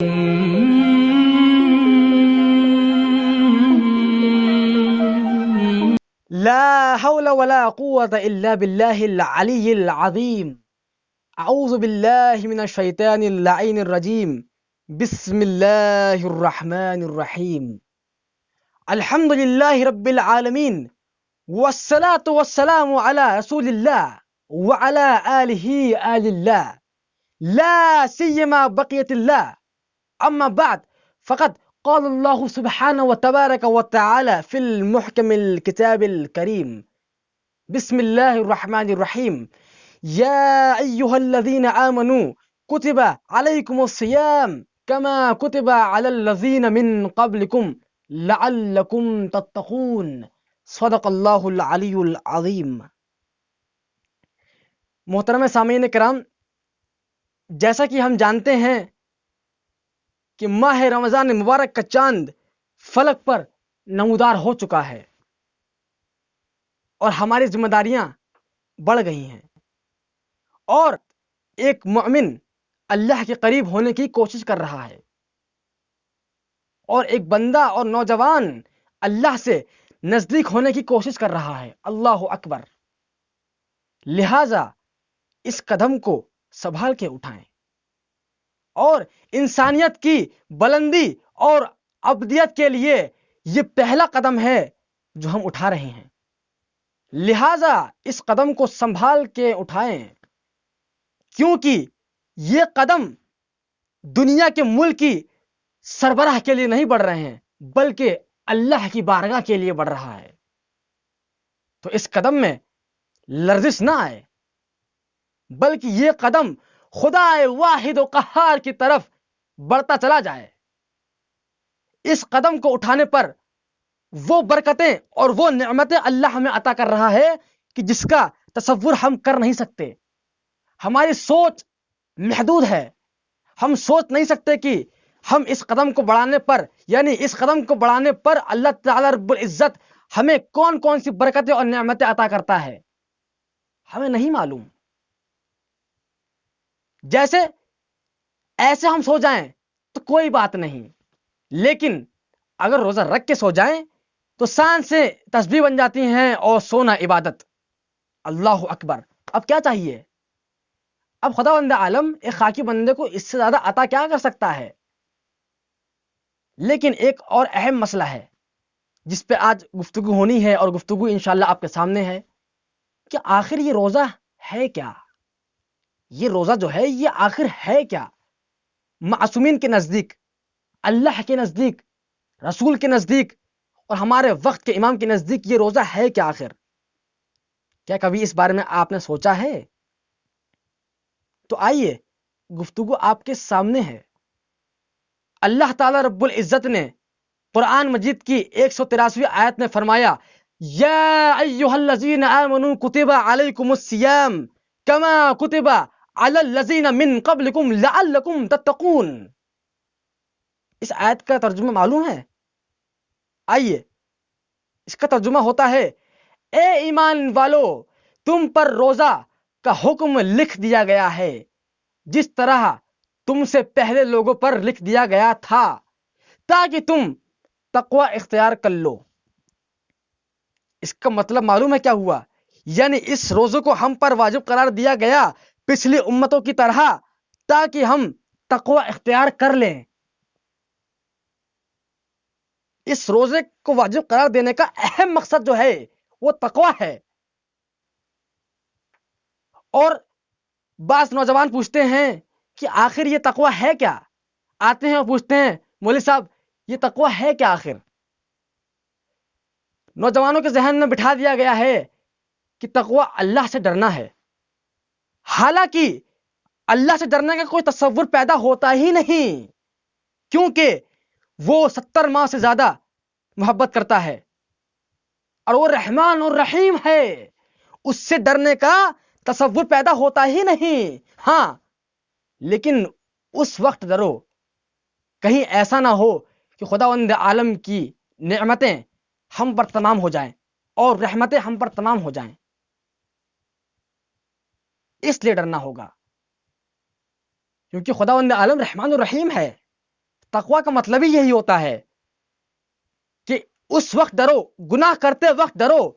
لا حول ولا قوة إلا بالله العلي العظيم. أعوذ بالله من الشيطان اللعين الرجيم. بسم الله الرحمن الرحيم. الحمد لله رب العالمين، والصلاة والسلام على رسول الله وعلى آله آل الله، لا سيما بقية الله. أما بعد، فقد قال الله سبحانه وتبارك وتعالى في المحكم الكتاب الكريم: بسم الله الرحمن الرحيم. يا أيها الذين آمنوا كتب عليكم الصيام كما كتب على الذين من قبلكم لعلكم تتقون. صدق اللہ العلی العظیم. محترم سامعین کرام، جیسا کہ ہم جانتے ہیں کہ ماہ رمضان مبارک کا چاند فلک پر نمودار ہو چکا ہے اور ہماری ذمہ داریاں بڑھ گئی ہیں، اور ایک مومن اللہ کے قریب ہونے کی کوشش کر رہا ہے، اور ایک بندہ اور نوجوان اللہ سے نزدیک ہونے کی کوشش کر رہا ہے. اللہ اکبر. لہذا اس قدم کو سنبھال کے اٹھائیں اور انسانیت کی بلندی اور ابدیت کے لیے یہ پہلا قدم ہے جو ہم اٹھا رہے ہیں. لہذا اس قدم کو سنبھال کے اٹھائیں، کیونکہ یہ قدم دنیا کے ملک کی سربراہ کے لیے نہیں بڑھ رہے ہیں، بلکہ اللہ کی بارگاہ کے لیے بڑھ رہا ہے. تو اس قدم میں لرزش نہ آئے، بلکہ یہ قدم خدا واحد و قہار کی طرف بڑھتا چلا جائے. اس قدم کو اٹھانے پر وہ برکتیں اور وہ نعمتیں اللہ ہمیں عطا کر رہا ہے کہ جس کا تصور ہم کر نہیں سکتے. ہماری سوچ محدود ہے. ہم سوچ نہیں سکتے کہ ہم اس قدم کو بڑھانے پر، یعنی اس قدم کو بڑھانے پر اللہ تعالی رب العزت ہمیں کون کون سی برکتیں اور نعمتیں عطا کرتا ہے، ہمیں نہیں معلوم. جیسے ایسے ہم سو جائیں تو کوئی بات نہیں، لیکن اگر روزہ رکھ کے سو جائیں تو سان سے تسبیح بن جاتی ہیں اور سونا عبادت. اللہ اکبر. اب کیا چاہیے؟ اب خداوند عالم ایک خاکی بندے کو اس سے زیادہ عطا کیا کر سکتا ہے؟ لیکن ایک اور اہم مسئلہ ہے جس پہ آج گفتگو ہونی ہے، اور گفتگو انشاءاللہ آپ کے سامنے ہے کہ آخر یہ روزہ ہے کیا؟ یہ روزہ جو ہے یہ آخر ہے کیا؟ معصومین کے نزدیک، اللہ کے نزدیک، رسول کے نزدیک اور ہمارے وقت کے امام کے نزدیک یہ روزہ ہے کیا آخر؟ کیا کبھی اس بارے میں آپ نے سوچا ہے؟ تو آئیے، گفتگو آپ کے سامنے ہے. اللہ تعالی رب العزت نے قرآن مجید کی 183ویں آیت میں فرمایا: یا ایھا الذین آمنوا کتب علیکم الصیام کما کتب علی الذین من قبلکم لعلکم تتقون. اس آیت کا ترجمہ معلوم ہے؟ آئیے، اس کا ترجمہ ہوتا ہے: اے ایمان والو، تم پر روزہ کا حکم لکھ دیا گیا ہے جس طرح تم سے پہلے لوگوں پر لکھ دیا گیا تھا، تاکہ تم تقوی اختیار کر لو. اس کا مطلب معلوم ہے کیا ہوا؟ یعنی اس روزے کو ہم پر واجب قرار دیا گیا پچھلی امتوں کی طرح، تاکہ ہم تقوی اختیار کر لیں. اس روزے کو واجب قرار دینے کا اہم مقصد جو ہے وہ تقوی ہے. اور بعض نوجوان پوچھتے ہیں کہ آخر یہ تقوی ہے کیا؟ آتے ہیں اور پوچھتے ہیں: مولوی صاحب، یہ تقوی ہے کیا آخر؟ نوجوانوں کے ذہن میں بٹھا دیا گیا ہے کہ تقوی اللہ سے ڈرنا ہے. حالانکہ اللہ سے ڈرنے کا کوئی تصور پیدا ہوتا ہی نہیں، کیونکہ وہ 70 ماہ سے زیادہ محبت کرتا ہے اور وہ رحمان اور رحیم ہے. اس سے ڈرنے کا تصور پیدا ہوتا ہی نہیں. ہاں، لیکن اس وقت ڈرو کہیں ایسا نہ ہو کہ خداوند عالم کی نعمتیں ہم پر تمام ہو جائیں اور رحمتیں ہم پر تمام ہو جائیں. اس لیے ڈرنا ہوگا کیونکہ خداوند عالم رحمان الرحیم ہے. تقوی کا مطلب ہی یہی ہوتا ہے کہ اس وقت ڈرو، گناہ کرتے وقت ڈرو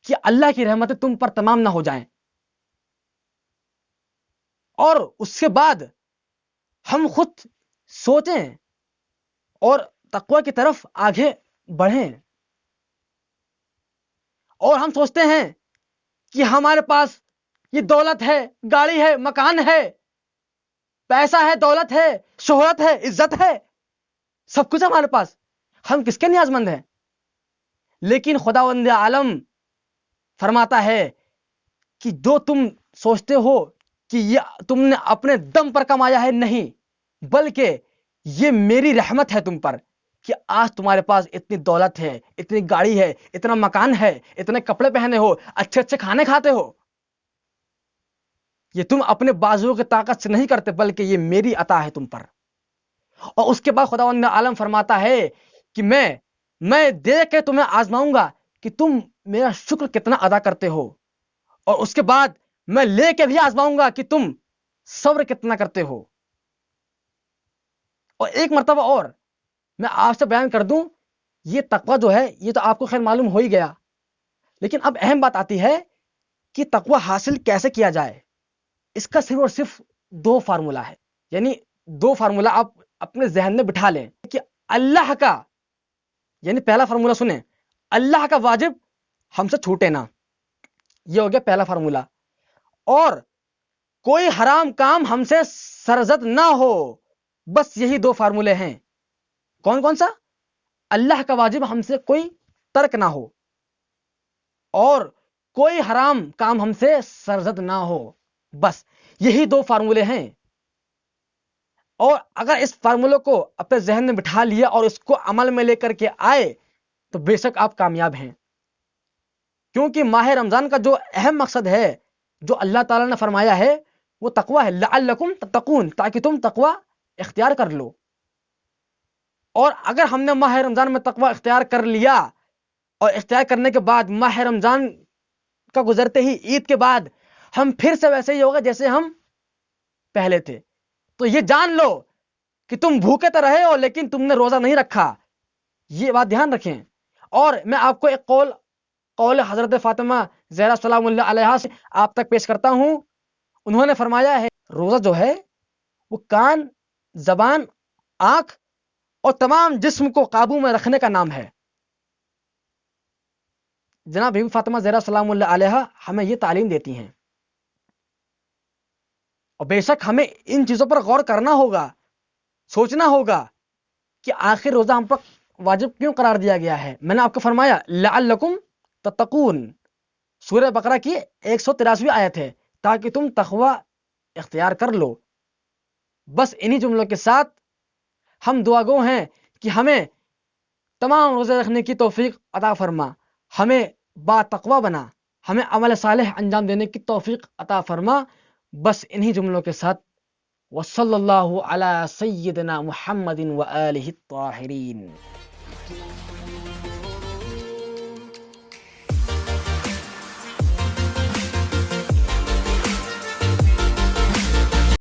کہ اللہ کی رحمتیں تم پر تمام نہ ہو جائیں، اور اس کے بعد ہم خود سوچیں اور تقوی کی طرف آگے بڑھیں۔ اور ہم سوچتے ہیں کہ ہمارے پاس یہ دولت ہے، گاڑی ہے، مکان ہے، پیسہ ہے، دولت ہے، شہرت ہے، عزت ہے، سب کچھ ہمارے پاس، ہم کس کے نیاز مند ہیں؟ لیکن خداوند عالم فرماتا ہے کہ جو تم سوچتے ہو کہ یہ تم نے اپنے دم پر کمایا ہے، نہیں، بلکہ یہ میری رحمت ہے تم پر، کہ آج تمہارے پاس اتنی دولت ہے، اتنی گاڑی ہے، اتنا مکان ہے، اتنے کپڑے پہنے ہو، اچھے اچھے کھانے کھاتے ہو۔ یہ تم اپنے بازوؤں کی طاقت سے نہیں کرتے، بلکہ یہ میری عطا ہے تم پر۔ اور اس کے بعد خداوند عالم فرماتا ہے کہ میں دیکھ کے تمہیں آزماؤں گا کہ تم میرا شکر کتنا ادا کرتے ہو، اور اس کے بعد میں لے کے بھی آزماؤں گا کہ تم صبر کتنا کرتے ہو۔ اور ایک مرتبہ اور میں آپ سے بیان کر دوں، یہ تقوی جو ہے یہ تو آپ کو خیر معلوم ہو ہی گیا، لیکن اب اہم بات آتی ہے کہ تقوی حاصل کیسے کیا جائے۔ اس کا صرف اور صرف دو فارمولہ ہے، یعنی دو فارمولہ آپ اپنے ذہن میں بٹھا لیں کہ اللہ کا، یعنی پہلا فارمولہ سنیں، اللہ کا واجب ہم سے چھوٹے نہ، یہ ہو گیا پہلا فارمولہ، اور کوئی حرام کام ہم سے سرزد نہ ہو، بس یہی دو فارمولے ہیں۔ کون کون سا؟ اللہ کا واجب ہم سے کوئی ترک نہ ہو، اور کوئی حرام کام ہم سے سرزد نہ ہو، بس یہی دو فارمولے ہیں۔ اور اگر اس فارمولے کو اپنے ذہن میں بٹھا لیا اور اس کو عمل میں لے کر کے آئے تو بے شک آپ کامیاب ہیں، کیونکہ ماہ رمضان کا جو اہم مقصد ہے، جو اللہ تعالیٰ نے فرمایا ہے، وہ تقوی ہے، لعلکم تتقون، تاکہ تم تقوی اختیار کر لو۔ اور اگر ہم نے ماہ رمضان میں تقوی اختیار کر لیا، اور اختیار کرنے کے بعد ماہ رمضان کا گزرتے ہی عید کے بعد ہم پھر سے ویسے ہی ہوگا جیسے ہم پہلے تھے، تو یہ جان لو کہ تم بھوکے تو رہے ہو لیکن تم نے روزہ نہیں رکھا، یہ بات دھیان رکھیں۔ اور میں آپ کو ایک قول حضرت فاطمہ زہرا سلام اللہ علیہا سے آپ تک پیش کرتا ہوں۔ انہوں نے فرمایا ہے، روزہ جو ہے وہ کان، زبان، آنکھ اور تمام جسم کو قابو میں رکھنے کا نام ہے۔ جناب بی بی فاطمہ زہرا سلام اللہ علیہا ہمیں یہ تعلیم دیتی ہیں، اور بے شک ہمیں ان چیزوں پر غور کرنا ہوگا، سوچنا ہوگا کہ آخر روزہ ہم پر واجب کیوں قرار دیا گیا ہے۔ میں نے آپ کو فرمایا لعلکم تتقون، سورہ بقرہ کی 183 آیت ہے، تاکہ تم تقوی اختیار کر لو۔ بس انہی جملوں کے ساتھ ہم دعا گو ہیں کہ ہمیں تمام روزے رکھنے کی توفیق عطا فرما، ہمیں با تقوی بنا، ہمیں عمل صالح انجام دینے کی توفیق عطا فرما۔ بس انہی جملوں کے ساتھ وصلی اللہ علی سیدنا محمد و آلہ الطاہرین۔